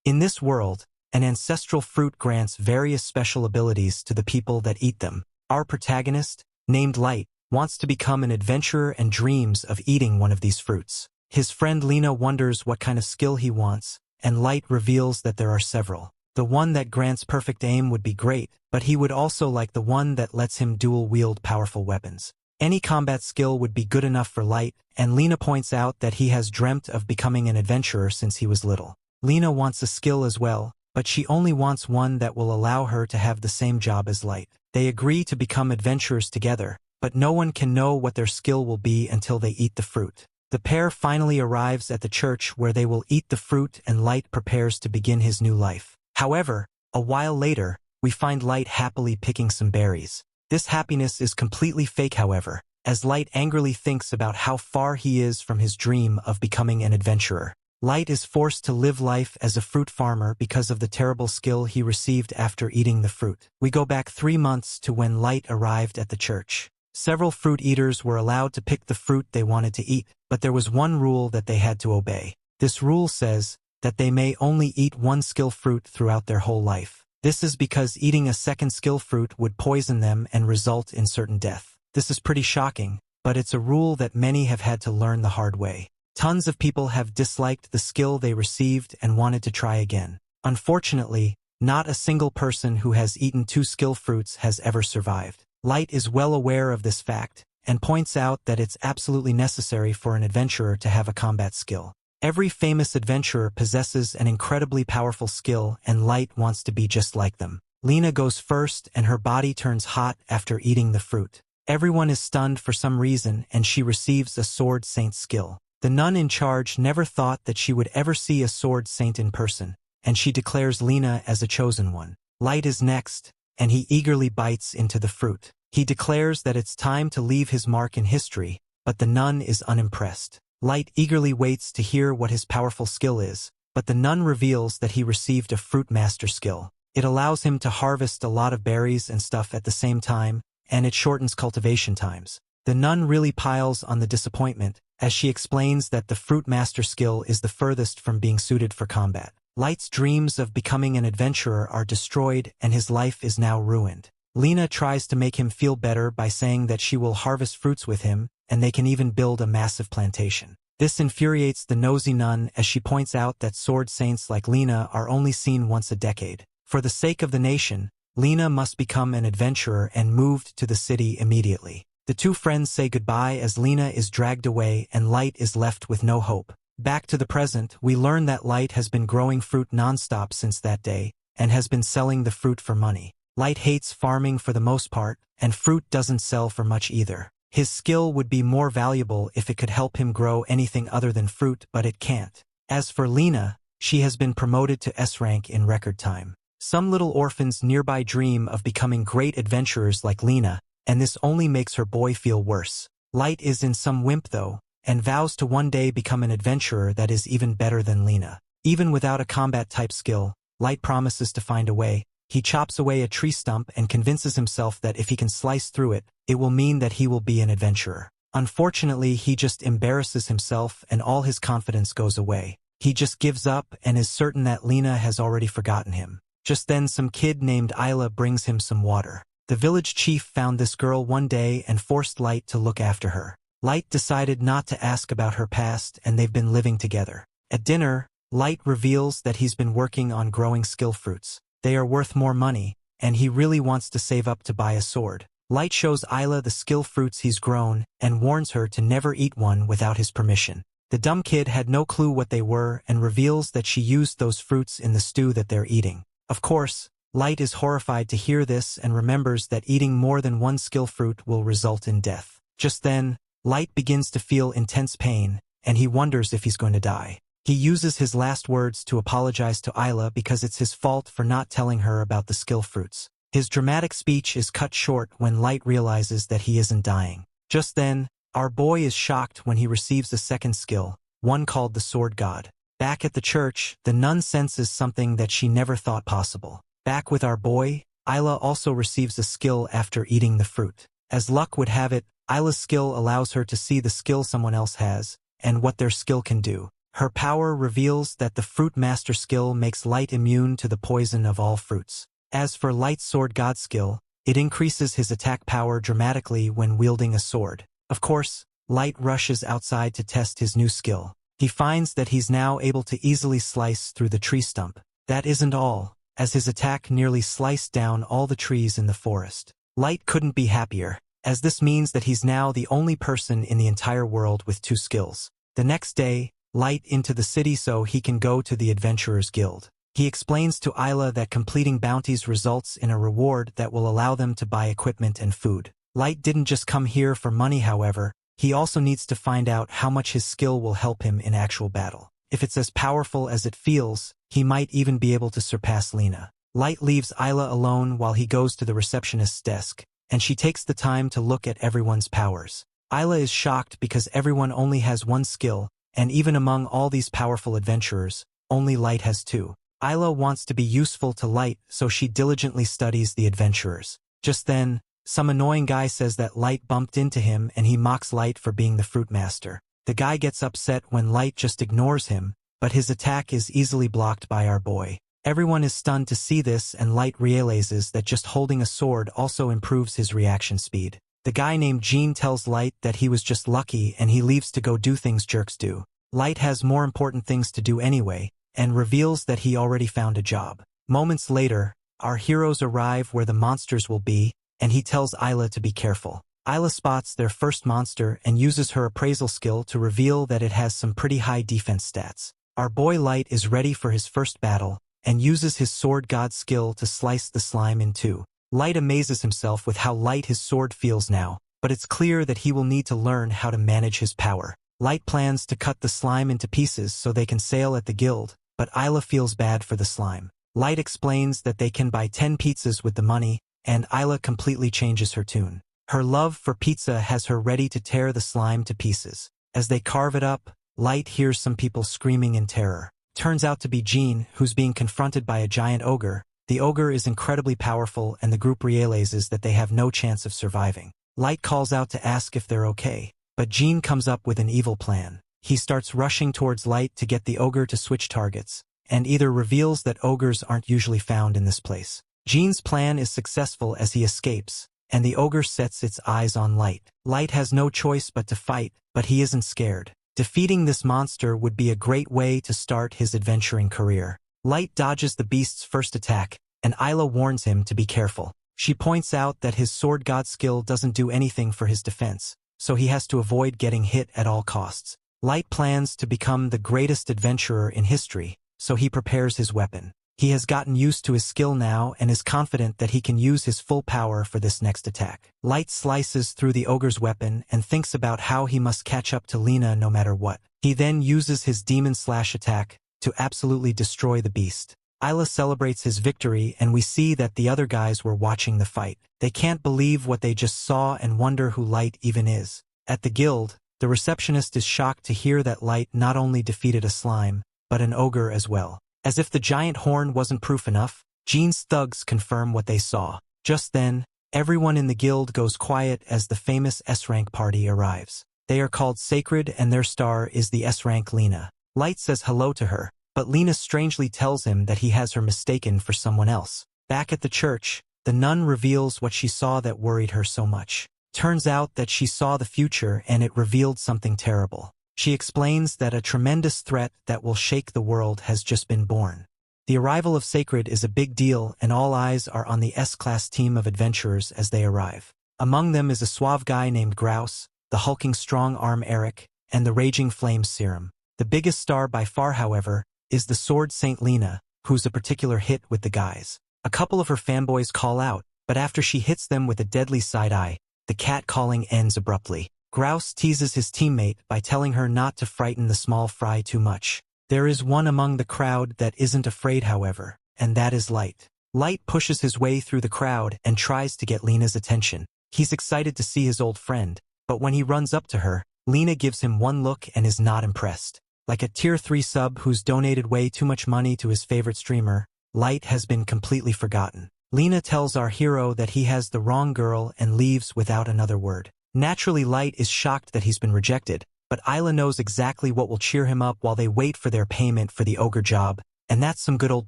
In this world, an ancestral fruit grants various special abilities to the people that eat them. Our protagonist, named Light, wants to become an adventurer and dreams of eating one of these fruits. His friend Lena wonders what kind of skill he wants, and Light reveals that there are several. The one that grants perfect aim would be great, but he would also like the one that lets him dual-wield powerful weapons. Any combat skill would be good enough for Light, and Lena points out that he has dreamt of becoming an adventurer since he was little. Lena wants a skill as well, but she only wants one that will allow her to have the same job as Light. They agree to become adventurers together, but no one can know what their skill will be until they eat the fruit. The pair finally arrives at the church where they will eat the fruit and Light prepares to begin his new life. However, a while later, we find Light happily picking some berries. This happiness is completely fake, however, as Light angrily thinks about how far he is from his dream of becoming an adventurer. Light is forced to live life as a fruit farmer because of the terrible skill he received after eating the fruit. We go back 3 months to when Light arrived at the church. Several fruit eaters were allowed to pick the fruit they wanted to eat, but there was one rule that they had to obey. This rule says that they may only eat one skill fruit throughout their whole life. This is because eating a second skill fruit would poison them and result in certain death. This is pretty shocking, but it's a rule that many have had to learn the hard way. Tons of people have disliked the skill they received and wanted to try again. Unfortunately, not a single person who has eaten 2 skill fruits has ever survived. Light is well aware of this fact, and points out that it's absolutely necessary for an adventurer to have a combat skill. Every famous adventurer possesses an incredibly powerful skill, and Light wants to be just like them. Lena goes first, and her body turns hot after eating the fruit. Everyone is stunned for some reason, and she receives a sword saint skill. The nun in charge never thought that she would ever see a sword saint in person, and she declares Lena as a chosen one. Light is next, and he eagerly bites into the fruit. He declares that it's time to leave his mark in history, but the nun is unimpressed. Light eagerly waits to hear what his powerful skill is, but the nun reveals that he received a fruit master skill. It allows him to harvest a lot of berries and stuff at the same time, and it shortens cultivation times. The nun really piles on the disappointment, as she explains that the fruit master skill is the furthest from being suited for combat. Light's dreams of becoming an adventurer are destroyed, and his life is now ruined. Lena tries to make him feel better by saying that she will harvest fruits with him, and they can even build a massive plantation. This infuriates the nosy nun as she points out that sword saints like Lena are only seen once a decade. For the sake of the nation, Lena must become an adventurer and moved to the city immediately. The two friends say goodbye as Lena is dragged away and Light is left with no hope. Back to the present, we learn that Light has been growing fruit non-stop since that day, and has been selling the fruit for money. Light hates farming for the most part, and fruit doesn't sell for much either. His skill would be more valuable if it could help him grow anything other than fruit, but it can't. As for Lena, she has been promoted to S rank in record time. Some little orphans nearby dream of becoming great adventurers like Lena, and this only makes her boy feel worse. Light is in some wimp though, and vows to one day become an adventurer that is even better than Lena. Even without a combat-type skill, Light promises to find a way. He chops away a tree stump and convinces himself that if he can slice through it, it will mean that he will be an adventurer. Unfortunately, he just embarrasses himself and all his confidence goes away. He just gives up and is certain that Lena has already forgotten him. Just then some kid named Isla brings him some water. The village chief found this girl one day and forced Light to look after her. Light decided not to ask about her past, and they've been living together. At dinner, Light reveals that he's been working on growing skill fruits. They are worth more money, and he really wants to save up to buy a sword. Light shows Isla the skill fruits he's grown, and warns her to never eat one without his permission. The dumb kid had no clue what they were and reveals that she used those fruits in the stew that they're eating. Of course, Light is horrified to hear this and remembers that eating more than one skill fruit will result in death. Just then, Light begins to feel intense pain, and he wonders if he's going to die. He uses his last words to apologize to Isla because it's his fault for not telling her about the skill fruits. His dramatic speech is cut short when Light realizes that he isn't dying. Just then, our boy is shocked when he receives a second skill, one called the Sword God. Back at the church, the nun senses something that she never thought possible. Back with our boy, Isla also receives a skill after eating the fruit. As luck would have it, Isla's skill allows her to see the skill someone else has, and what their skill can do. Her power reveals that the Fruit Master skill makes Light immune to the poison of all fruits. As for Light's Sword God skill, it increases his attack power dramatically when wielding a sword. Of course, Light rushes outside to test his new skill. He finds that he's now able to easily slice through the tree stump. That isn't all, as his attack nearly sliced down all the trees in the forest. Light couldn't be happier, as this means that he's now the only person in the entire world with 2 skills. The next day, Light into the city so he can go to the Adventurers Guild. He explains to Isla that completing bounties results in a reward that will allow them to buy equipment and food. Light didn't just come here for money, however, he also needs to find out how much his skill will help him in actual battle. If it's as powerful as it feels, he might even be able to surpass Lena. Light leaves Isla alone while he goes to the receptionist's desk, and she takes the time to look at everyone's powers. Isla is shocked because everyone only has 1 skill, and even among all these powerful adventurers, only Light has 2. Isla wants to be useful to Light, so she diligently studies the adventurers. Just then, some annoying guy says that Light bumped into him and he mocks Light for being the Fruit Master. The guy gets upset when Light just ignores him, but his attack is easily blocked by our boy. Everyone is stunned to see this, and Light realizes that just holding a sword also improves his reaction speed. The guy named Gene tells Light that he was just lucky and he leaves to go do things jerks do. Light has more important things to do anyway, and reveals that he already found a job. Moments later, our heroes arrive where the monsters will be, and he tells Isla to be careful. Isla spots their first monster and uses her appraisal skill to reveal that it has some pretty high defense stats. Our boy Light is ready for his first battle, and uses his Sword God skill to slice the slime in 2. Light amazes himself with how light his sword feels now, but it's clear that he will need to learn how to manage his power. Light plans to cut the slime into pieces so they can sail at the guild, but Isla feels bad for the slime. Light explains that they can buy 10 pizzas with the money, and Isla completely changes her tune. Her love for pizza has her ready to tear the slime to pieces. As they carve it up, Light hears some people screaming in terror. Turns out to be Jean, who's being confronted by a giant ogre. The ogre is incredibly powerful, and the group realizes that they have no chance of surviving. Light calls out to ask if they're okay, but Jean comes up with an evil plan. He starts rushing towards Light to get the ogre to switch targets, and either reveals that ogres aren't usually found in this place. Jean's plan is successful as he escapes, and the ogre sets its eyes on Light. Light has no choice but to fight, but he isn't scared. Defeating this monster would be a great way to start his adventuring career. Light dodges the beast's first attack, and Isla warns him to be careful. She points out that his Sword God skill doesn't do anything for his defense, so he has to avoid getting hit at all costs. Light plans to become the greatest adventurer in history, so he prepares his weapon. He has gotten used to his skill now and is confident that he can use his full power for this next attack. Light slices through the ogre's weapon and thinks about how he must catch up to Lena no matter what. He then uses his demon slash attack to absolutely destroy the beast. Isla celebrates his victory, and we see that the other guys were watching the fight. They can't believe what they just saw and wonder who Light even is. At the guild, the receptionist is shocked to hear that Light not only defeated a slime, but an ogre as well. As if the giant horn wasn't proof enough, Jean's thugs confirm what they saw. Just then, everyone in the guild goes quiet as the famous S-rank party arrives. They are called Sacred, and their star is the S-rank Lena. Light says hello to her, but Lena strangely tells him that he has her mistaken for someone else. Back at the church, the nun reveals what she saw that worried her so much. Turns out that she saw the future, and it revealed something terrible. She explains that a tremendous threat that will shake the world has just been born. The arrival of Sacred is a big deal, and all eyes are on the S-class team of adventurers as they arrive. Among them is a suave guy named Grouse, the hulking strong-arm Eric, and the raging flames Serum. The biggest star by far, however, is the Sword Saint Lena, who's a particular hit with the guys. A couple of her fanboys call out, but after she hits them with a deadly side-eye, the cat-calling ends abruptly. Grouse teases his teammate by telling her not to frighten the small fry too much. There is one among the crowd that isn't afraid, however, and that is Light. Light pushes his way through the crowd and tries to get Lena's attention. He's excited to see his old friend, but when he runs up to her, Lena gives him one look and is not impressed. Like a tier 3 sub who's donated way too much money to his favorite streamer, Light has been completely forgotten. Lena tells our hero that he has the wrong girl and leaves without another word. Naturally, Light is shocked that he's been rejected, but Isla knows exactly what will cheer him up while they wait for their payment for the ogre job, and that's some good old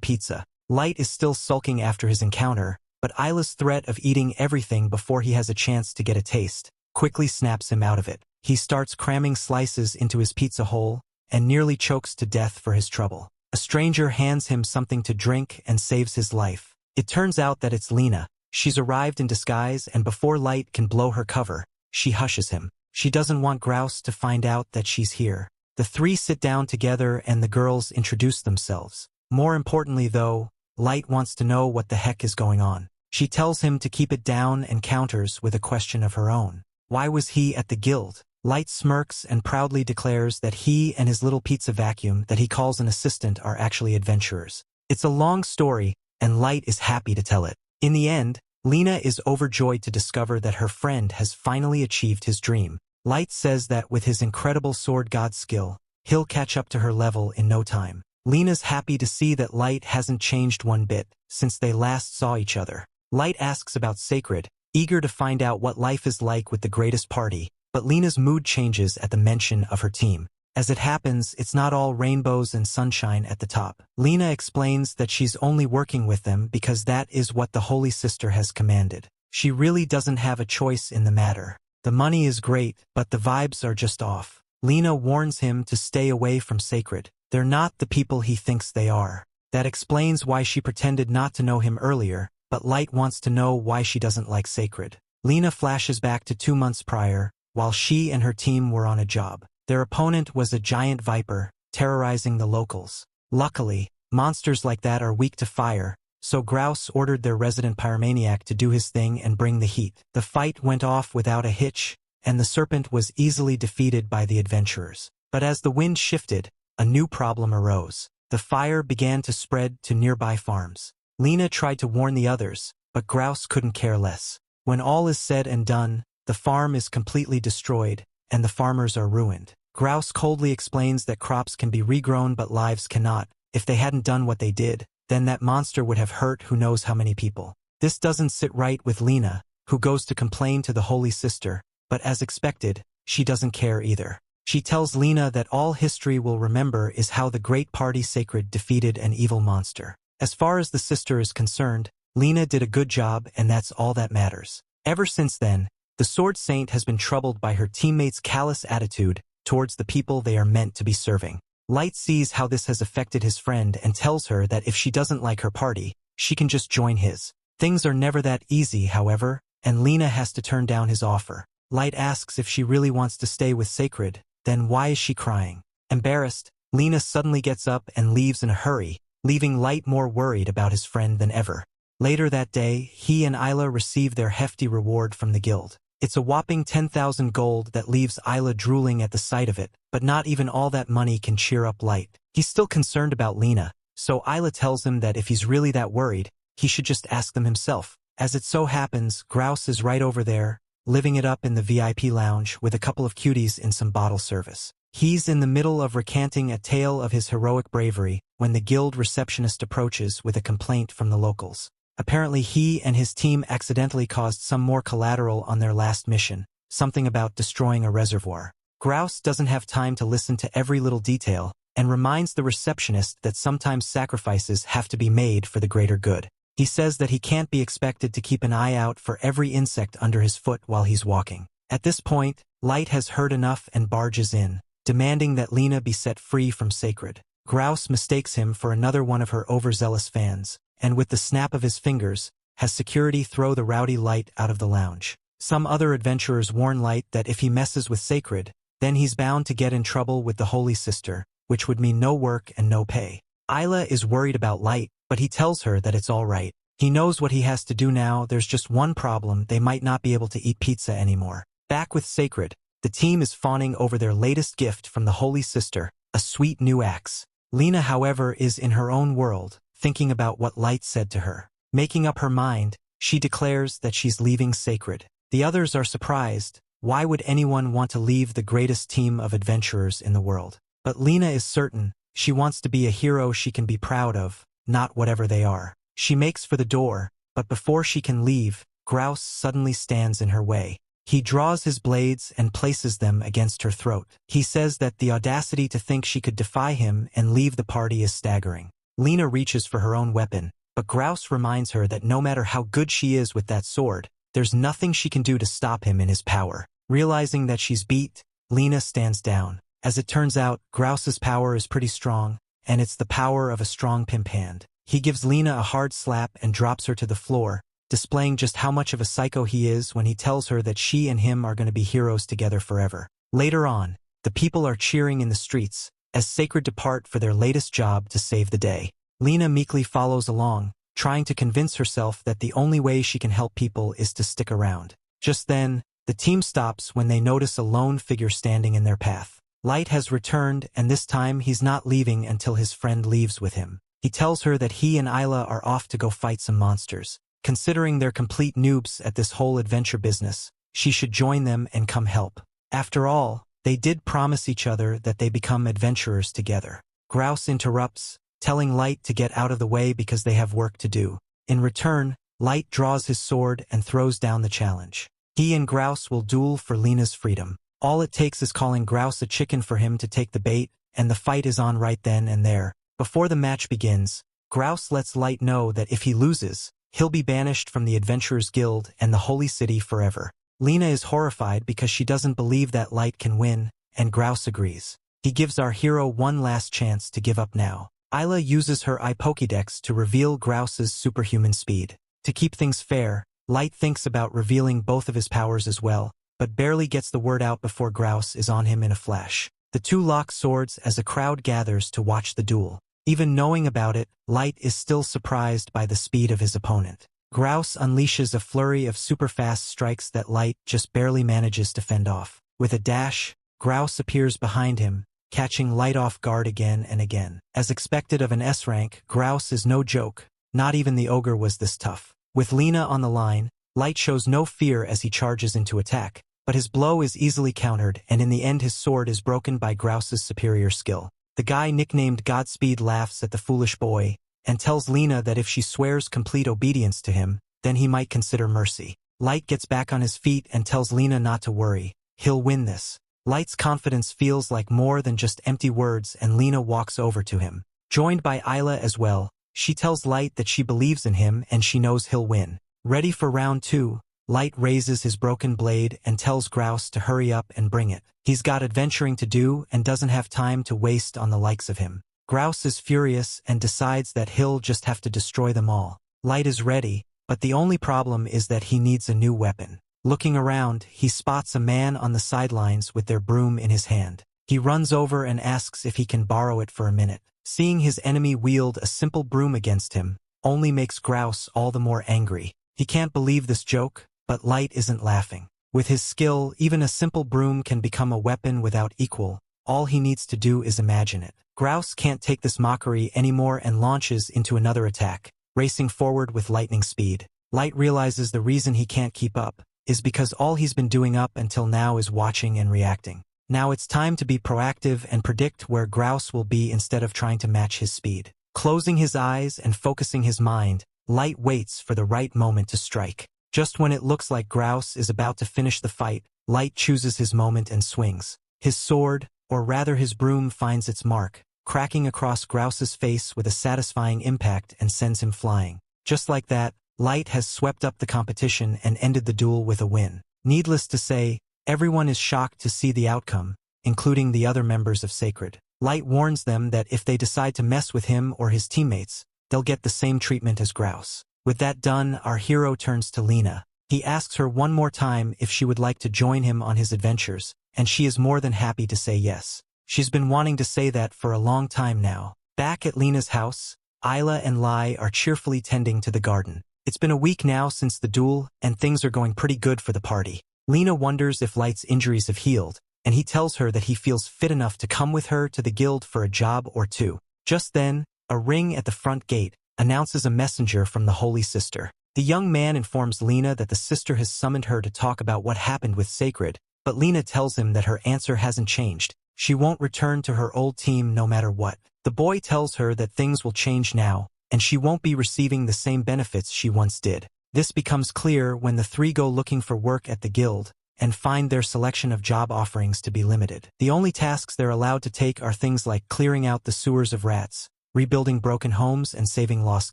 pizza. Light is still sulking after his encounter, but Isla's threat of eating everything before he has a chance to get a taste quickly snaps him out of it. He starts cramming slices into his pizza hole and nearly chokes to death for his trouble. A stranger hands him something to drink and saves his life. It turns out that it's Lena. She's arrived in disguise, and before Light can blow her cover, she hushes him. She doesn't want Grouse to find out that she's here. The three sit down together and the girls introduce themselves. More importantly though, Light wants to know what the heck is going on. She tells him to keep it down and counters with a question of her own. Why was he at the guild? Light smirks and proudly declares that he and his little pizza vacuum that he calls an assistant are actually adventurers. It's a long story, and Light is happy to tell it. In the end, Lena is overjoyed to discover that her friend has finally achieved his dream. Light says that with his incredible sword god skill, he'll catch up to her level in no time. Lena's happy to see that Light hasn't changed one bit since they last saw each other. Light asks about Sacred, eager to find out what life is like with the greatest party, but Lena's mood changes at the mention of her team. As it happens, it's not all rainbows and sunshine at the top. Lena explains that she's only working with them because that is what the Holy Sister has commanded. She really doesn't have a choice in the matter. The money is great, but the vibes are just off. Lena warns him to stay away from Sacred. They're not the people he thinks they are. That explains why she pretended not to know him earlier, but Light wants to know why she doesn't like Sacred. Lena flashes back to 2 months prior, while she and her team were on a job. Their opponent was a giant viper, terrorizing the locals. Luckily, monsters like that are weak to fire, so Grouse ordered their resident pyromaniac to do his thing and bring the heat. The fight went off without a hitch, and the serpent was easily defeated by the adventurers. But as the wind shifted, a new problem arose. The fire began to spread to nearby farms. Lena tried to warn the others, but Grouse couldn't care less. When all is said and done, the farm is completely destroyed, and the farmers are ruined. Grouse coldly explains that crops can be regrown but lives cannot. If they hadn't done what they did, then that monster would have hurt who knows how many people. This doesn't sit right with Lena, who goes to complain to the Holy Sister, but as expected, she doesn't care either. She tells Lena that all history will remember is how the great party Sacred defeated an evil monster. As far as the sister is concerned, Lena did a good job, and that's all that matters. Ever since then, the Sword Saint has been troubled by her teammates' callous attitude towards the people they are meant to be serving. Light sees how this has affected his friend and tells her that if she doesn't like her party, she can just join his. Things are never that easy, however, and Lena has to turn down his offer. Light asks if she really wants to stay with Sacred, then why is she crying? Embarrassed, Lena suddenly gets up and leaves in a hurry, leaving Light more worried about his friend than ever. Later that day, he and Isla receive their hefty reward from the guild. It's a whopping 10,000 gold that leaves Isla drooling at the sight of it, but not even all that money can cheer up Light. He's still concerned about Lena, so Isla tells him that if he's really that worried, he should just ask them himself. As it so happens, Grouse is right over there, living it up in the VIP lounge with a couple of cuties in some bottle service. He's in the middle of recanting a tale of his heroic bravery when the guild receptionist approaches with a complaint from the locals. Apparently he and his team accidentally caused some more collateral on their last mission, something about destroying a reservoir. Grouse doesn't have time to listen to every little detail and reminds the receptionist that sometimes sacrifices have to be made for the greater good. He says that he can't be expected to keep an eye out for every insect under his foot while he's walking. At this point, Light has heard enough and barges in, demanding that Lena be set free from Sacred. Grouse mistakes him for another one of her overzealous fans, and with the snap of his fingers, has security throw the rowdy Light out of the lounge. Some other adventurers warn Light that if he messes with Sacred, then he's bound to get in trouble with the Holy Sister, which would mean no work and no pay. Isla is worried about Light, but he tells her that it's all right. He knows what he has to do now. There's just one problem: they might not be able to eat pizza anymore. Back with Sacred, the team is fawning over their latest gift from the Holy Sister, a sweet new axe. Lena, however, is in her own world, thinking about what Light said to her. Making up her mind, she declares that she's leaving Sacred. The others are surprised. Why would anyone want to leave the greatest team of adventurers in the world? But Lena is certain she wants to be a hero she can be proud of, not whatever they are. She makes for the door, but before she can leave, Grouse suddenly stands in her way. He draws his blades and places them against her throat. He says that the audacity to think she could defy him and leave the party is staggering. Lena reaches for her own weapon, but Grouse reminds her that no matter how good she is with that sword, there's nothing she can do to stop him in his power. Realizing that she's beat, Lena stands down. As it turns out, Grouse's power is pretty strong, and it's the power of a strong pimp hand. He gives Lena a hard slap and drops her to the floor, displaying just how much of a psycho he is when he tells her that she and him are going to be heroes together forever. Later on, the people are cheering in the streets, as Sacred depart for their latest job to save the day. Lena meekly follows along, trying to convince herself that the only way she can help people is to stick around. Just then, the team stops when they notice a lone figure standing in their path. Light has returned, and this time he's not leaving until his friend leaves with him. He tells her that he and Isla are off to go fight some monsters. Considering they're complete noobs at this whole adventure business, she should join them and come help. After all, they did promise each other that they become adventurers together. Grouse interrupts, telling Light to get out of the way because they have work to do. In return, Light draws his sword and throws down the challenge. He and Grouse will duel for Lena's freedom. All it takes is calling Grouse a chicken for him to take the bait, and the fight is on right then and there. Before the match begins, Grouse lets Light know that if he loses, he'll be banished from the Adventurers Guild and the Holy City forever. Lena is horrified because she doesn't believe that Light can win, and Grouse agrees. He gives our hero one last chance to give up now. Isla uses her eye Pokédex to reveal Grouse's superhuman speed. To keep things fair, Light thinks about revealing both of his powers as well, but barely gets the word out before Grouse is on him in a flash. The two lock swords as a crowd gathers to watch the duel. Even knowing about it, Light is still surprised by the speed of his opponent. Grouse unleashes a flurry of super-fast strikes that Light just barely manages to fend off. With a dash, Grouse appears behind him, catching Light off guard again and again. As expected of an S-rank, Grouse is no joke. Not even the ogre was this tough. With Lena on the line, Light shows no fear as he charges into attack, but his blow is easily countered, and in the end his sword is broken by Grouse's superior skill. The guy nicknamed Godspeed laughs at the foolish boy, and tells Lena that if she swears complete obedience to him, then he might consider mercy. Light gets back on his feet and tells Lena not to worry, he'll win this. Light's confidence feels like more than just empty words, and Lena walks over to him. Joined by Isla as well, she tells Light that she believes in him and she knows he'll win. Ready for round 2, Light raises his broken blade and tells Grouse to hurry up and bring it. He's got adventuring to do and doesn't have time to waste on the likes of him. Grouse is furious and decides that he'll just have to destroy them all. Light is ready, but the only problem is that he needs a new weapon. Looking around, he spots a man on the sidelines with their broom in his hand. He runs over and asks if he can borrow it for a minute. Seeing his enemy wield a simple broom against him only makes Grouse all the more angry. He can't believe this joke, but Light isn't laughing. With his skill, even a simple broom can become a weapon without equal. All he needs to do is imagine it. Grouse can't take this mockery anymore and launches into another attack, racing forward with lightning speed. Light realizes the reason he can't keep up is because all he's been doing up until now is watching and reacting. Now it's time to be proactive and predict where Grouse will be instead of trying to match his speed. Closing his eyes and focusing his mind, Light waits for the right moment to strike. Just when it looks like Grouse is about to finish the fight, Light chooses his moment and swings. His sword, or rather his broom, finds its mark, cracking across Grouse's face with a satisfying impact and sends him flying. Just like that, Light has swept up the competition and ended the duel with a win. Needless to say, everyone is shocked to see the outcome, including the other members of Sacred. Light warns them that if they decide to mess with him or his teammates, they'll get the same treatment as Grouse. With that done, our hero turns to Lena. He asks her one more time if she would like to join him on his adventures, and she is more than happy to say yes. She's been wanting to say that for a long time now. Back at Lena's house, Isla and Lai are cheerfully tending to the garden. It's been a week now since the duel, and things are going pretty good for the party. Lena wonders if Light's injuries have healed, and he tells her that he feels fit enough to come with her to the guild for a job or two. Just then, a ring at the front gate announces a messenger from the Holy Sister. The young man informs Lena that the sister has summoned her to talk about what happened with Sacred, but Lena tells him that her answer hasn't changed. She won't return to her old team no matter what. The boy tells her that things will change now, and she won't be receiving the same benefits she once did. This becomes clear when the three go looking for work at the guild, and find their selection of job offerings to be limited. The only tasks they're allowed to take are things like clearing out the sewers of rats, rebuilding broken homes, and saving lost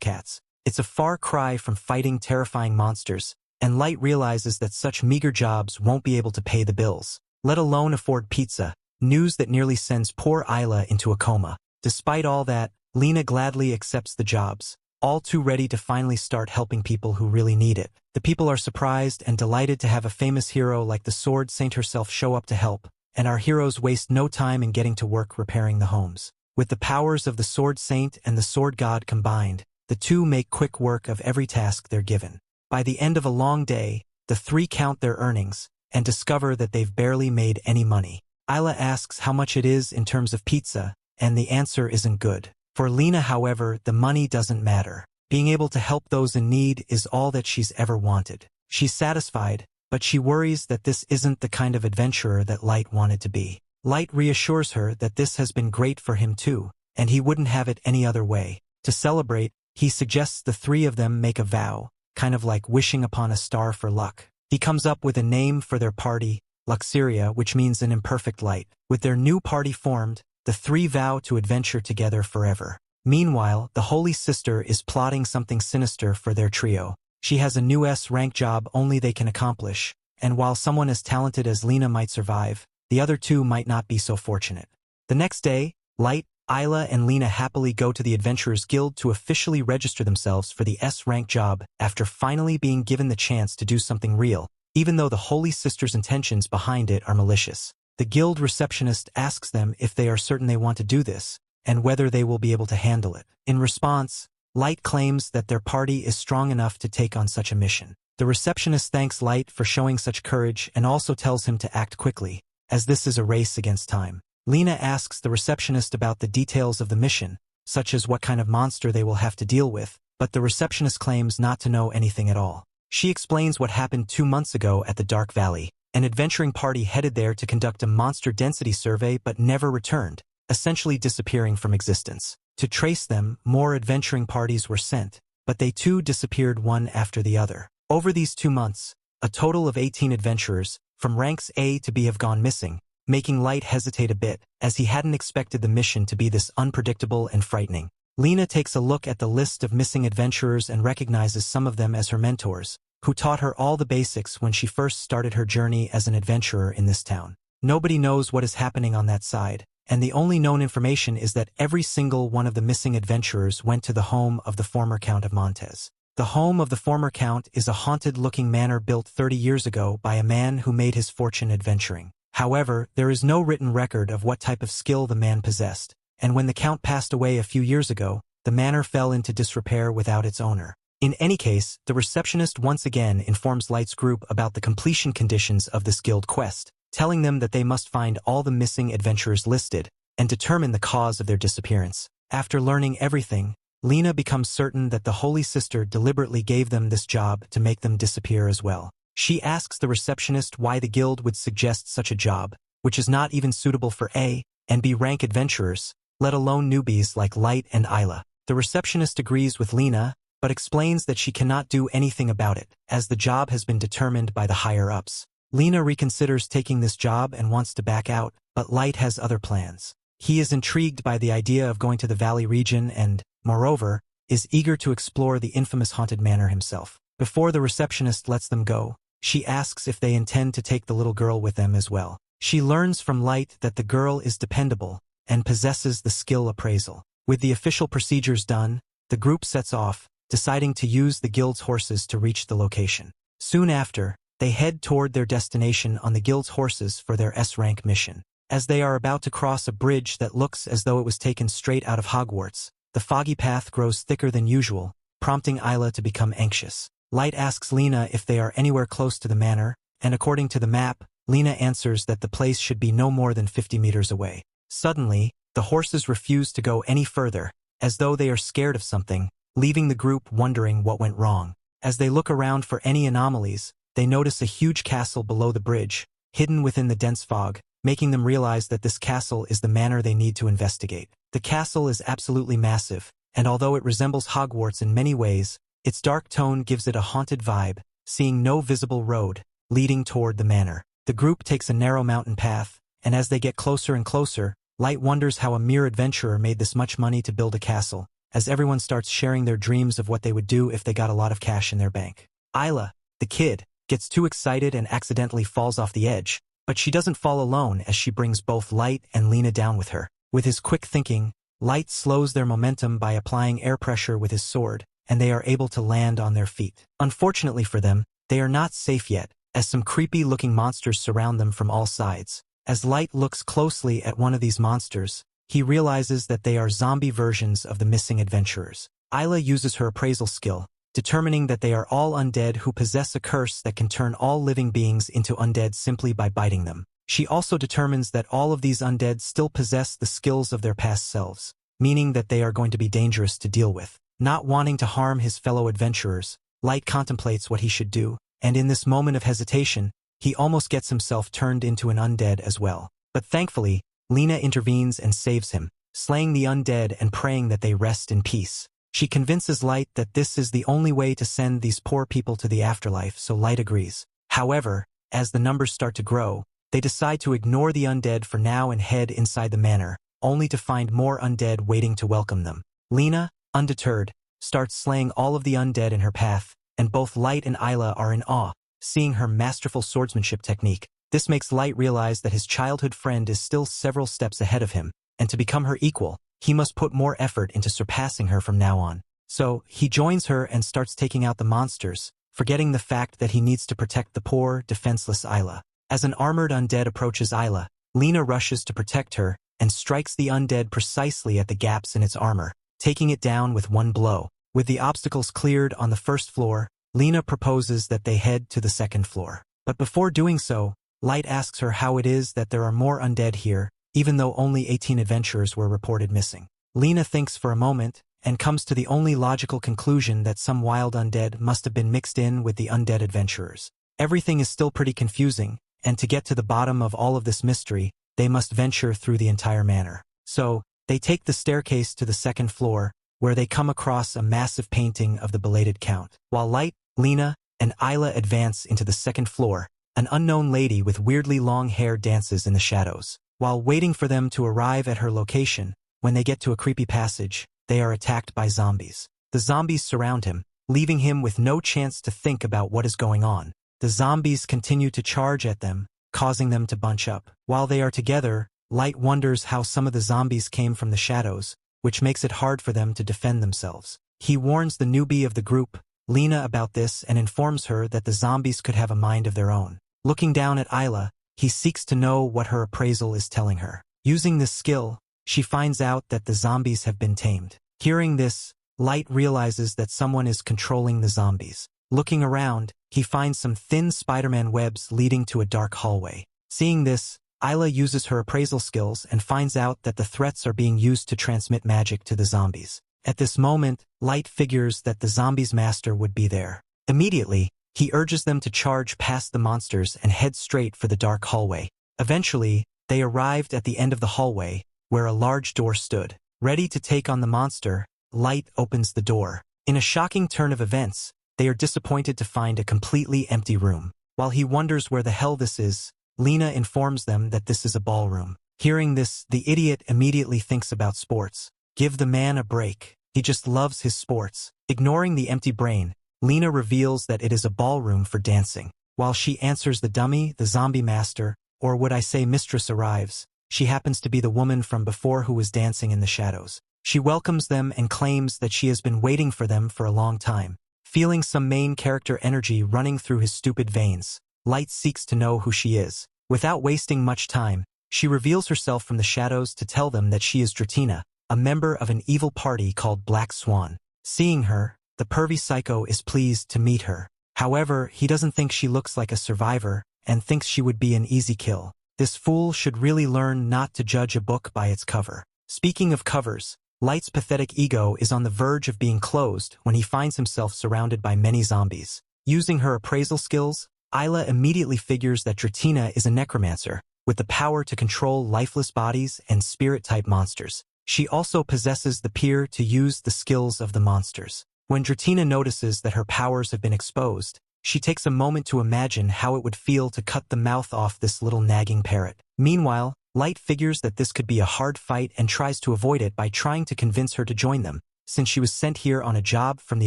cats. It's a far cry from fighting terrifying monsters, and Light realizes that such meager jobs won't be able to pay the bills, let alone afford pizza, news that nearly sends poor Isla into a coma. Despite all that, Lena gladly accepts the jobs, all too ready to finally start helping people who really need it. The people are surprised and delighted to have a famous hero like the Sword Saint herself show up to help, and our heroes waste no time in getting to work repairing the homes. With the powers of the Sword Saint and the Sword God combined, the two make quick work of every task they're given. By the end of a long day, the three count their earnings and discover that they've barely made any money. Isla asks how much it is in terms of pizza, and the answer isn't good. For Lena, however, the money doesn't matter. Being able to help those in need is all that she's ever wanted. She's satisfied, but she worries that this isn't the kind of adventurer that Light wanted to be. Light reassures her that this has been great for him too, and he wouldn't have it any other way. To celebrate, he suggests the three of them make a vow, kind of like wishing upon a star for luck. He comes up with a name for their party, Luxuria, which means an imperfect light. With their new party formed, the three vow to adventure together forever. Meanwhile, the Holy Sister is plotting something sinister for their trio. She has a new S-rank job only they can accomplish, and while someone as talented as Lena might survive, the other two might not be so fortunate. The next day, Light, Isla, and Lena happily go to the Adventurers Guild to officially register themselves for the S-rank job after finally being given the chance to do something real, even though the Holy Sister's intentions behind it are malicious. The guild receptionist asks them if they are certain they want to do this, and whether they will be able to handle it. In response, Light claims that their party is strong enough to take on such a mission. The receptionist thanks Light for showing such courage and also tells him to act quickly, as this is a race against time. Lena asks the receptionist about the details of the mission, such as what kind of monster they will have to deal with, but the receptionist claims not to know anything at all. She explains what happened 2 months ago at the Dark Valley. An adventuring party headed there to conduct a monster density survey but never returned, essentially disappearing from existence. To trace them, more adventuring parties were sent, but they too disappeared one after the other. Over these 2 months, a total of 18 adventurers, from ranks A to B, have gone missing, making Light hesitate a bit, as he hadn't expected the mission to be this unpredictable and frightening. Lena takes a look at the list of missing adventurers and recognizes some of them as her mentors, who taught her all the basics when she first started her journey as an adventurer in this town. Nobody knows what is happening on that side, and the only known information is that every single one of the missing adventurers went to the home of the former Count of Montez. The home of the former Count is a haunted-looking manor built 30 years ago by a man who made his fortune adventuring. However, there is no written record of what type of skill the man possessed, and when the Count passed away a few years ago, the manor fell into disrepair without its owner. In any case, the receptionist once again informs Light's group about the completion conditions of this guild quest, telling them that they must find all the missing adventurers listed and determine the cause of their disappearance. After learning everything, Lena becomes certain that the Holy Sister deliberately gave them this job to make them disappear as well. She asks the receptionist why the guild would suggest such a job, which is not even suitable for A and B rank adventurers, let alone newbies like Light and Isla. The receptionist agrees with Lena, but explains that she cannot do anything about it, as the job has been determined by the higher-ups. Lena reconsiders taking this job and wants to back out, but Light has other plans. He is intrigued by the idea of going to the Valley region and, moreover, is eager to explore the infamous haunted manor himself. Before the receptionist lets them go, she asks if they intend to take the little girl with them as well. She learns from Light that the girl is dependable and possesses the skill appraisal. With the official procedures done, the group sets off, deciding to use the guild's horses to reach the location. Soon after, they head toward their destination on the guild's horses for their S-rank mission. As they are about to cross a bridge that looks as though it was taken straight out of Hogwarts, the foggy path grows thicker than usual, prompting Isla to become anxious. Light asks Lena if they are anywhere close to the manor, and according to the map, Lena answers that the place should be no more than 50 meters away. Suddenly, the horses refuse to go any further, as though they are scared of something, leaving the group wondering what went wrong. As they look around for any anomalies, they notice a huge castle below the bridge, hidden within the dense fog, making them realize that this castle is the manor they need to investigate. The castle is absolutely massive, and although it resembles Hogwarts in many ways, its dark tone gives it a haunted vibe, seeing no visible road leading toward the manor. The group takes a narrow mountain path, and as they get closer and closer, Light wonders how a mere adventurer made this much money to build a castle, as everyone starts sharing their dreams of what they would do if they got a lot of cash in their bank. Isla, the kid, gets too excited and accidentally falls off the edge, but she doesn't fall alone as she brings both Light and Lena down with her. With his quick thinking, Light slows their momentum by applying air pressure with his sword, and they are able to land on their feet. Unfortunately for them, they are not safe yet, as some creepy-looking monsters surround them from all sides. As Light looks closely at one of these monsters, he realizes that they are zombie versions of the missing adventurers. Isla uses her appraisal skill, determining that they are all undead who possess a curse that can turn all living beings into undead simply by biting them. She also determines that all of these undead still possess the skills of their past selves, meaning that they are going to be dangerous to deal with. Not wanting to harm his fellow adventurers, Light contemplates what he should do, and in this moment of hesitation, he almost gets himself turned into an undead as well. But thankfully, Lena intervenes and saves him, slaying the undead and praying that they rest in peace. She convinces Light that this is the only way to send these poor people to the afterlife, so Light agrees. However, as the numbers start to grow, they decide to ignore the undead for now and head inside the manor, only to find more undead waiting to welcome them. Lena, undeterred, starts slaying all of the undead in her path, and both Light and Isla are in awe, seeing her masterful swordsmanship technique. This makes Light realize that his childhood friend is still several steps ahead of him, and to become her equal, he must put more effort into surpassing her from now on. So, he joins her and starts taking out the monsters, forgetting the fact that he needs to protect the poor, defenseless Isla. As an armored undead approaches Isla, Lena rushes to protect her and strikes the undead precisely at the gaps in its armor, taking it down with one blow. With the obstacles cleared on the first floor, Lena proposes that they head to the second floor. But before doing so, Light asks her how it is that there are more undead here, even though only 18 adventurers were reported missing. Lena thinks for a moment, and comes to the only logical conclusion that some wild undead must have been mixed in with the undead adventurers. Everything is still pretty confusing, and to get to the bottom of all of this mystery, they must venture through the entire manor. So, they take the staircase to the second floor, where they come across a massive painting of the belated count. While Light, Lena, and Isla advance into the second floor, an unknown lady with weirdly long hair dances in the shadows. While waiting for them to arrive at her location, when they get to a creepy passage, they are attacked by zombies. The zombies surround him, leaving him with no chance to think about what is going on. The zombies continue to charge at them, causing them to bunch up. While they are together, Light wonders how some of the zombies came from the shadows, which makes it hard for them to defend themselves. He warns the newbie of the group, Lena, about this and informs her that the zombies could have a mind of their own. Looking down at Isla, he seeks to know what her appraisal is telling her. Using this skill, she finds out that the zombies have been tamed. Hearing this, Light realizes that someone is controlling the zombies. Looking around, he finds some thin Spider-Man webs leading to a dark hallway. Seeing this, Isla uses her appraisal skills and finds out that the threats are being used to transmit magic to the zombies. At this moment, Light figures that the zombies' master would be there. Immediately, he urges them to charge past the monsters and head straight for the dark hallway. Eventually, they arrived at the end of the hallway, where a large door stood. Ready to take on the monster, Light opens the door. In a shocking turn of events, they are disappointed to find a completely empty room. While he wonders where the hell this is, Lena informs them that this is a ballroom. Hearing this, the idiot immediately thinks about sports. Give the man a break. He just loves his sports. Ignoring the empty brain, Lena reveals that it is a ballroom for dancing. While she answers the dummy, the zombie master, or would I say mistress, arrives. She happens to be the woman from before who was dancing in the shadows. She welcomes them and claims that she has been waiting for them for a long time. Feeling some main character energy running through his stupid veins, Light seeks to know who she is. Without wasting much time, she reveals herself from the shadows to tell them that she is Dreamt, a member of an evil party called Black Swan. Seeing her, the pervy psycho is pleased to meet her. However, he doesn't think she looks like a survivor, and thinks she would be an easy kill. This fool should really learn not to judge a book by its cover. Speaking of covers, Light's pathetic ego is on the verge of being closed when he finds himself surrounded by many zombies. Using her appraisal skills, Isla immediately figures that Dreamt is a necromancer, with the power to control lifeless bodies and spirit-type monsters. She also possesses the peer to use the skills of the monsters. When Dreamt notices that her powers have been exposed, She takes a moment to imagine how it would feel to cut the mouth off this little nagging parrot. Meanwhile, Light figures that this could be a hard fight and tries to avoid it by trying to convince her to join them, since she was sent here on a job from the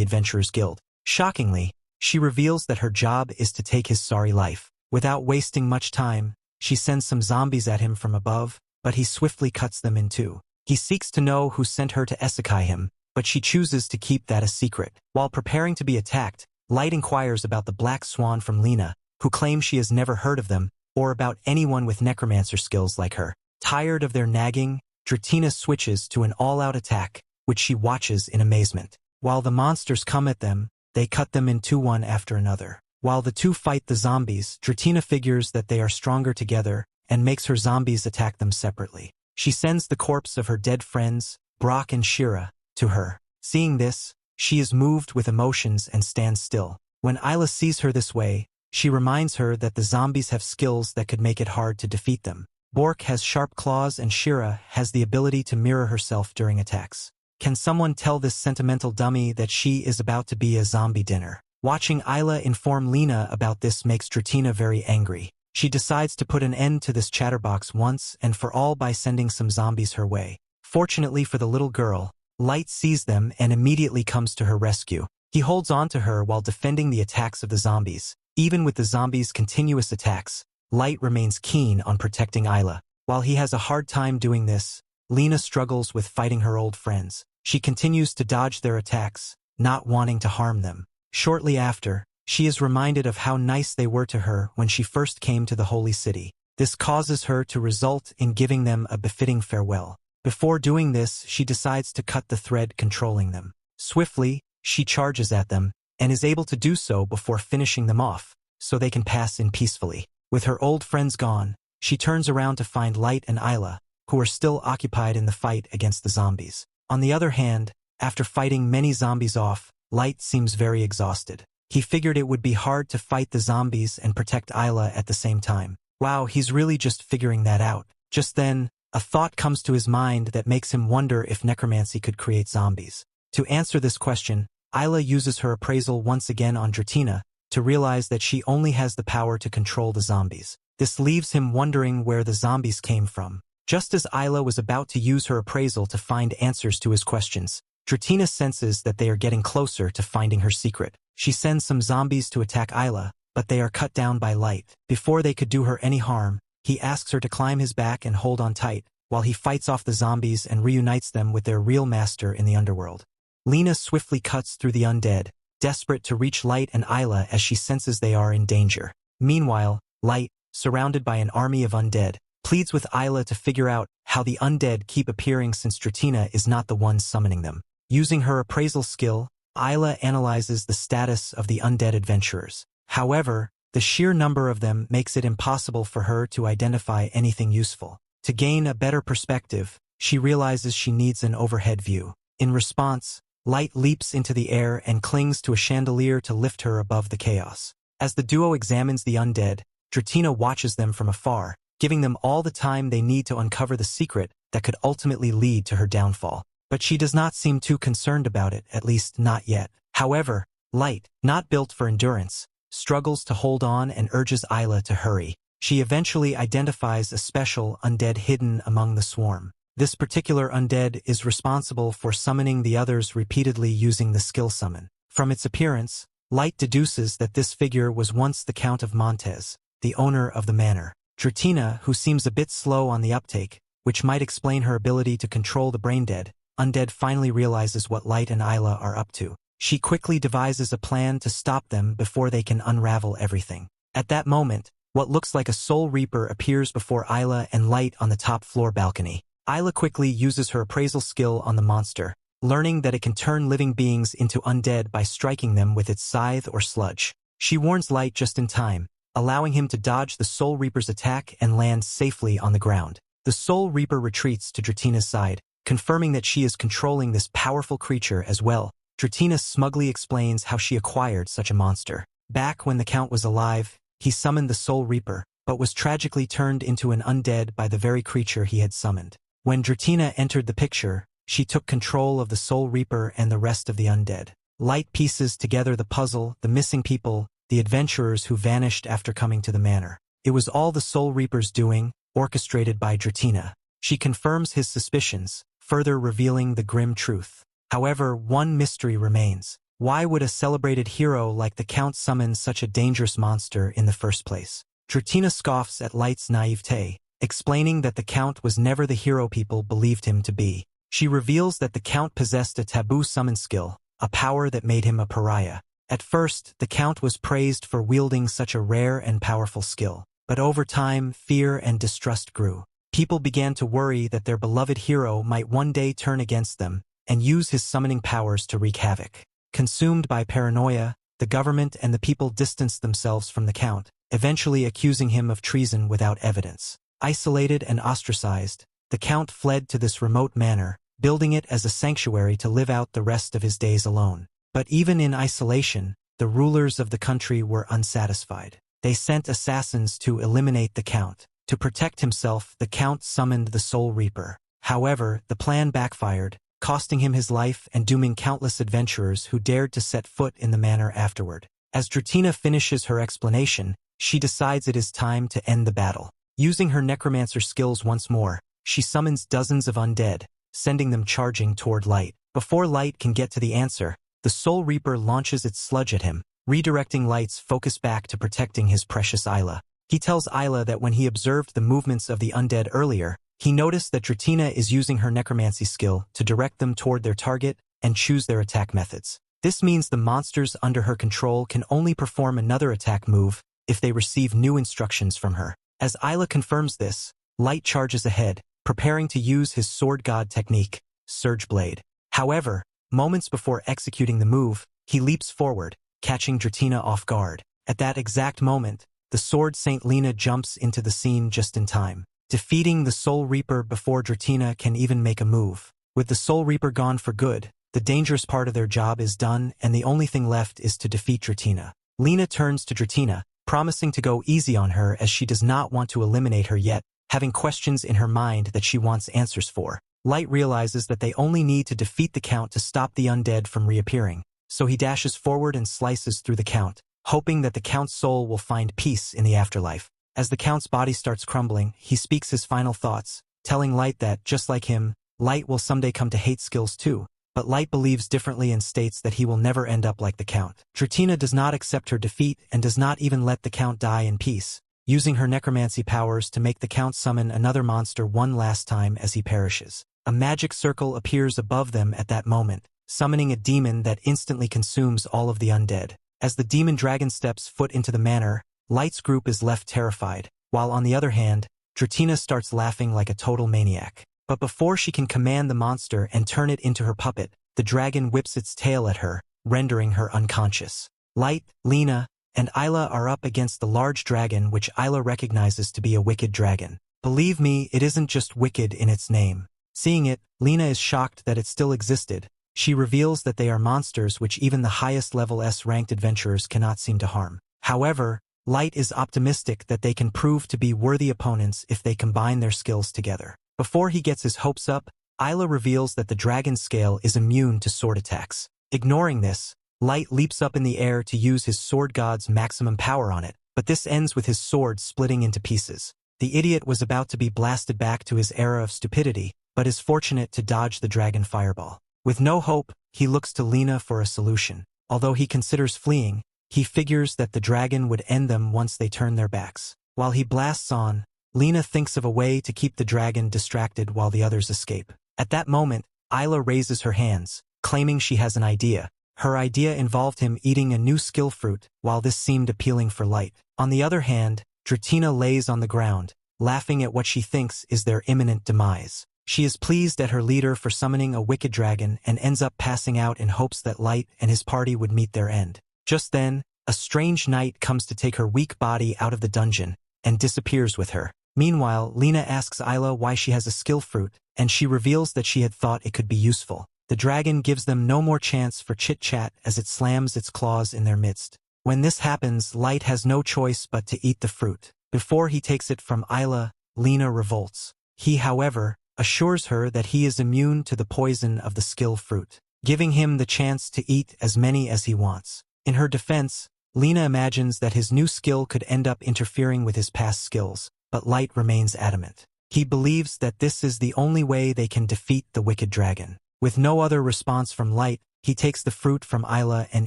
Adventurers Guild. Shockingly, she reveals that her job is to take his sorry life. Without wasting much time, she sends some zombies at him from above, but he swiftly cuts them in two. He seeks to know who sent her to isekai him, but she chooses to keep that a secret. While preparing to be attacked, Light inquires about the Black Swan from Lena, who claims she has never heard of them, or about anyone with necromancer skills like her. Tired of their nagging, Dreamt switches to an all-out attack, which she watches in amazement. While the monsters come at them, they cut them in two one after another. While the two fight the zombies, Dreamt figures that they are stronger together and makes her zombies attack them separately. She sends the corpse of her dead friends, Brock and Shira, to her. Seeing this, she is moved with emotions and stands still. When Isla sees her this way, she reminds her that the zombies have skills that could make it hard to defeat them. Bork has sharp claws and Shira has the ability to mirror herself during attacks. Can someone tell this sentimental dummy that she is about to be a zombie dinner? Watching Isla inform Lena about this makes Dreamt very angry. She decides to put an end to this chatterbox once and for all by sending some zombies her way. Fortunately for the little girl, Light sees them and immediately comes to her rescue. He holds on to her while defending the attacks of the zombies. Even with the zombies' continuous attacks, Light remains keen on protecting Isla. While he has a hard time doing this, Lena struggles with fighting her old friends. She continues to dodge their attacks, not wanting to harm them. Shortly after, she is reminded of how nice they were to her when she first came to the Holy City. This causes her to result in giving them a befitting farewell. Before doing this, she decides to cut the thread controlling them. Swiftly, she charges at them, and is able to do so before finishing them off, so they can pass in peacefully. With her old friends gone, she turns around to find Light and Isla, who are still occupied in the fight against the zombies. On the other hand, after fighting many zombies off, Light seems very exhausted. He figured it would be hard to fight the zombies and protect Isla at the same time. Wow, he's really just figuring that out. Just then, a thought comes to his mind that makes him wonder if necromancy could create zombies. To answer this question, Isla uses her appraisal once again on Dreamt to realize that she only has the power to control the zombies. This leaves him wondering where the zombies came from. Just as Isla was about to use her appraisal to find answers to his questions, Dreamt senses that they are getting closer to finding her secret. She sends some zombies to attack Isla, but they are cut down by Light. Before they could do her any harm, he asks her to climb his back and hold on tight, while he fights off the zombies and reunites them with their real master in the underworld. Lena swiftly cuts through the undead, desperate to reach Light and Isla as she senses they are in danger. Meanwhile, Light, surrounded by an army of undead, pleads with Isla to figure out how the undead keep appearing since Dreamt is not the one summoning them. Using her appraisal skill, Isla analyzes the status of the undead adventurers. However, the sheer number of them makes it impossible for her to identify anything useful. To gain a better perspective, she realizes she needs an overhead view. In response, Light leaps into the air and clings to a chandelier to lift her above the chaos. As the duo examines the undead, Dreamt watches them from afar, giving them all the time they need to uncover the secret that could ultimately lead to her downfall. But she does not seem too concerned about it, at least not yet. However, Light, not built for endurance, struggles to hold on and urges Isla to hurry. She eventually identifies a special undead hidden among the swarm. This particular undead is responsible for summoning the others repeatedly using the skill summon. From its appearance, Light deduces that this figure was once the Count of Montez, the owner of the manor. Dreamt, who seems a bit slow on the uptake, which might explain her ability to control the braindead, undead finally realizes what Light and Isla are up to. She quickly devises a plan to stop them before they can unravel everything. At that moment, what looks like a Soul Reaper appears before Isla and Light on the top floor balcony. Isla quickly uses her appraisal skill on the monster, learning that it can turn living beings into undead by striking them with its scythe or sludge. She warns Light just in time, allowing him to dodge the Soul Reaper's attack and land safely on the ground. The Soul Reaper retreats to Dreamt's side, confirming that she is controlling this powerful creature as well. Dreamt smugly explains how she acquired such a monster. Back when the Count was alive, he summoned the Soul Reaper, but was tragically turned into an undead by the very creature he had summoned. When Dreamt entered the picture, she took control of the Soul Reaper and the rest of the undead. Light pieces together the puzzle, the missing people, the adventurers who vanished after coming to the manor. It was all the Soul Reaper's doing, orchestrated by Dreamt. She confirms his suspicions, further revealing the grim truth. However, one mystery remains. Why would a celebrated hero like the Count summon such a dangerous monster in the first place? Dreamt scoffs at Light's naivete, explaining that the Count was never the hero people believed him to be. She reveals that the Count possessed a taboo summon skill, a power that made him a pariah. At first, the Count was praised for wielding such a rare and powerful skill. But over time, fear and distrust grew. People began to worry that their beloved hero might one day turn against them and use his summoning powers to wreak havoc. Consumed by paranoia, the government and the people distanced themselves from the Count, eventually accusing him of treason without evidence. Isolated and ostracized, the Count fled to this remote manor, building it as a sanctuary to live out the rest of his days alone. But even in isolation, the rulers of the country were unsatisfied. They sent assassins to eliminate the Count. To protect himself, the Count summoned the Soul Reaper. However, the plan backfired, costing him his life and dooming countless adventurers who dared to set foot in the manor afterward. As Dreamt finishes her explanation, she decides it is time to end the battle. Using her necromancer skills once more, she summons dozens of undead, sending them charging toward Light. Before Light can get to the answer, the Soul Reaper launches its sludge at him, redirecting Light's focus back to protecting his precious Isla. He tells Isla that when he observed the movements of the undead earlier, he noticed that Dreamt is using her necromancy skill to direct them toward their target and choose their attack methods. This means the monsters under her control can only perform another attack move if they receive new instructions from her. As Isla confirms this, Light charges ahead, preparing to use his sword god technique, Surge Blade. However, moments before executing the move, he leaps forward, catching Dreamt off guard. At that exact moment, the Sword Saint Lena jumps into the scene just in time, defeating the Soul Reaper before Dreamt can even make a move. With the Soul Reaper gone for good, the dangerous part of their job is done and the only thing left is to defeat Dreamt. Lena turns to Dreamt, promising to go easy on her as she does not want to eliminate her yet, having questions in her mind that she wants answers for. Light realizes that they only need to defeat the Count to stop the undead from reappearing, so he dashes forward and slices through the Count, hoping that the Count's soul will find peace in the afterlife. As the Count's body starts crumbling, he speaks his final thoughts, telling Light that, just like him, Light will someday come to hate skills too. But Light believes differently and states that he will never end up like the Count. Dreamt does not accept her defeat and does not even let the Count die in peace, using her necromancy powers to make the Count summon another monster one last time as he perishes. A magic circle appears above them at that moment, summoning a demon that instantly consumes all of the undead. As the demon dragon steps foot into the manor, Light's group is left terrified, while on the other hand, Dreamt starts laughing like a total maniac. But before she can command the monster and turn it into her puppet, the dragon whips its tail at her, rendering her unconscious. Light, Lena, and Isla are up against the large dragon which Isla recognizes to be a wicked dragon. Believe me, it isn't just wicked in its name. Seeing it, Lena is shocked that it still existed. She reveals that they are monsters which even the highest level S-ranked adventurers cannot seem to harm. However, Light is optimistic that they can prove to be worthy opponents if they combine their skills together. Before he gets his hopes up, Isla reveals that the dragon scale is immune to sword attacks. Ignoring this, Light leaps up in the air to use his sword god's maximum power on it, but this ends with his sword splitting into pieces. The idiot was about to be blasted back to his era of stupidity, but is fortunate to dodge the dragon fireball. With no hope, he looks to Lena for a solution. Although he considers fleeing, he figures that the dragon would end them once they turn their backs. While he blasts on, Lena thinks of a way to keep the dragon distracted while the others escape. At that moment, Isla raises her hands, claiming she has an idea. Her idea involved him eating a new skill fruit, while this seemed appealing for Light. On the other hand, Dreamt lays on the ground, laughing at what she thinks is their imminent demise. She is pleased at her leader for summoning a wicked dragon and ends up passing out in hopes that Light and his party would meet their end. Just then, a strange knight comes to take her weak body out of the dungeon and disappears with her. Meanwhile, Lena asks Isla why she has a skill fruit, and she reveals that she had thought it could be useful. The dragon gives them no more chance for chit-chat as it slams its claws in their midst. When this happens, Light has no choice but to eat the fruit. Before he takes it from Isla, Lena revolts. He, however, assures her that he is immune to the poison of the skill fruit, giving him the chance to eat as many as he wants. In her defense, Lena imagines that his new skill could end up interfering with his past skills, but Light remains adamant. He believes that this is the only way they can defeat the wicked dragon. With no other response from Light, he takes the fruit from Isla and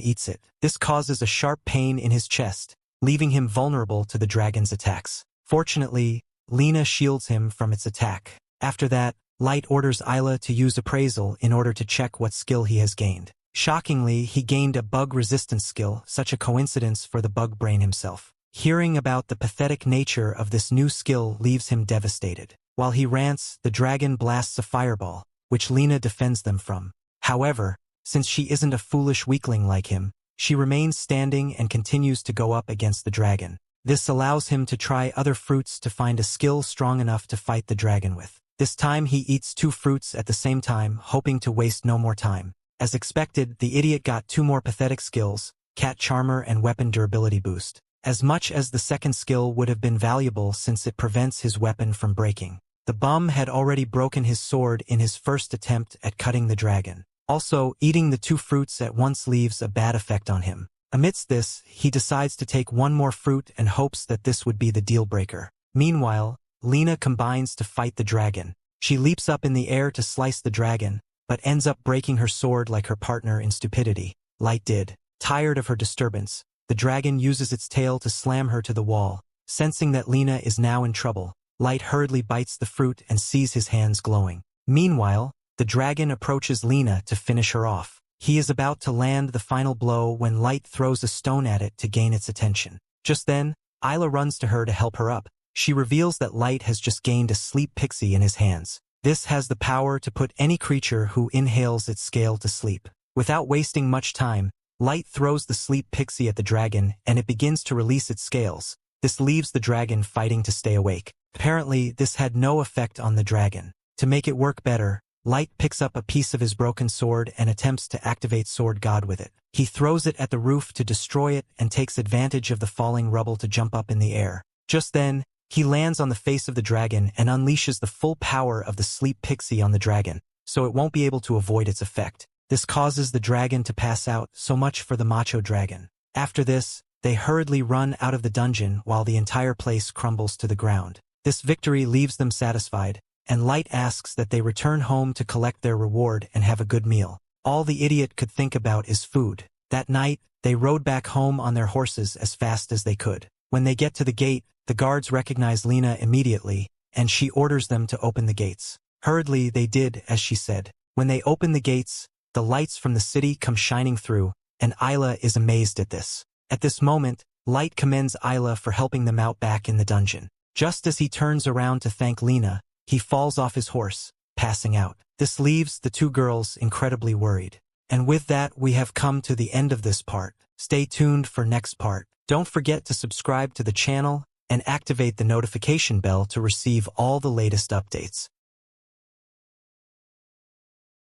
eats it. This causes a sharp pain in his chest, leaving him vulnerable to the dragon's attacks. Fortunately, Lena shields him from its attack. After that, Light orders Isla to use appraisal in order to check what skill he has gained. Shockingly, he gained a bug resistance skill, such a coincidence for the bug brain himself. Hearing about the pathetic nature of this new skill leaves him devastated. While he rants, the dragon blasts a fireball, which Lena defends them from. However, since she isn't a foolish weakling like him, she remains standing and continues to go up against the dragon. This allows him to try other fruits to find a skill strong enough to fight the dragon with. This time he eats 2 fruits at the same time, hoping to waste no more time. As expected, the idiot got 2 more pathetic skills, Cat Charmer and Weapon Durability Boost. As much as the second skill would have been valuable since it prevents his weapon from breaking. The bum had already broken his sword in his first attempt at cutting the dragon. Also, eating the 2 fruits at once leaves a bad effect on him. Amidst this, he decides to take 1 more fruit and hopes that this would be the deal breaker. Meanwhile, Lena combines to fight the dragon. She leaps up in the air to slice the dragon, but ends up breaking her sword like her partner in stupidity. Light did. Tired of her disturbance, the dragon uses its tail to slam her to the wall. Sensing that Lena is now in trouble, Light hurriedly bites the fruit and sees his hands glowing. Meanwhile, the dragon approaches Lena to finish her off. He is about to land the final blow when Light throws a stone at it to gain its attention. Just then, Isla runs to her to help her up. She reveals that Light has just gained a sleep pixie in his hands. This has the power to put any creature who inhales its scale to sleep. Without wasting much time, Light throws the sleep pixie at the dragon and it begins to release its scales. This leaves the dragon fighting to stay awake. Apparently, this had no effect on the dragon. To make it work better, Light picks up a piece of his broken sword and attempts to activate Sword God with it. He throws it at the roof to destroy it and takes advantage of the falling rubble to jump up in the air. Just then, he lands on the face of the dragon and unleashes the full power of the sleep pixie on the dragon, so it won't be able to avoid its effect. This causes the dragon to pass out, so much for the macho dragon. After this, they hurriedly run out of the dungeon while the entire place crumbles to the ground. This victory leaves them satisfied, and Light asks that they return home to collect their reward and have a good meal. All the idiot could think about is food. That night, they rode back home on their horses as fast as they could. When they get to the gate, the guards recognize Lena immediately, and she orders them to open the gates. Hurriedly, they did as she said. When they open the gates, the lights from the city come shining through, and Isla is amazed at this. At this moment, Light commends Isla for helping them out back in the dungeon. Just as he turns around to thank Lena, he falls off his horse, passing out. This leaves the 2 girls incredibly worried. And with that, we have come to the end of this part. Stay tuned for next part. Don't forget to subscribe to the channel and activate the notification bell to receive all the latest updates.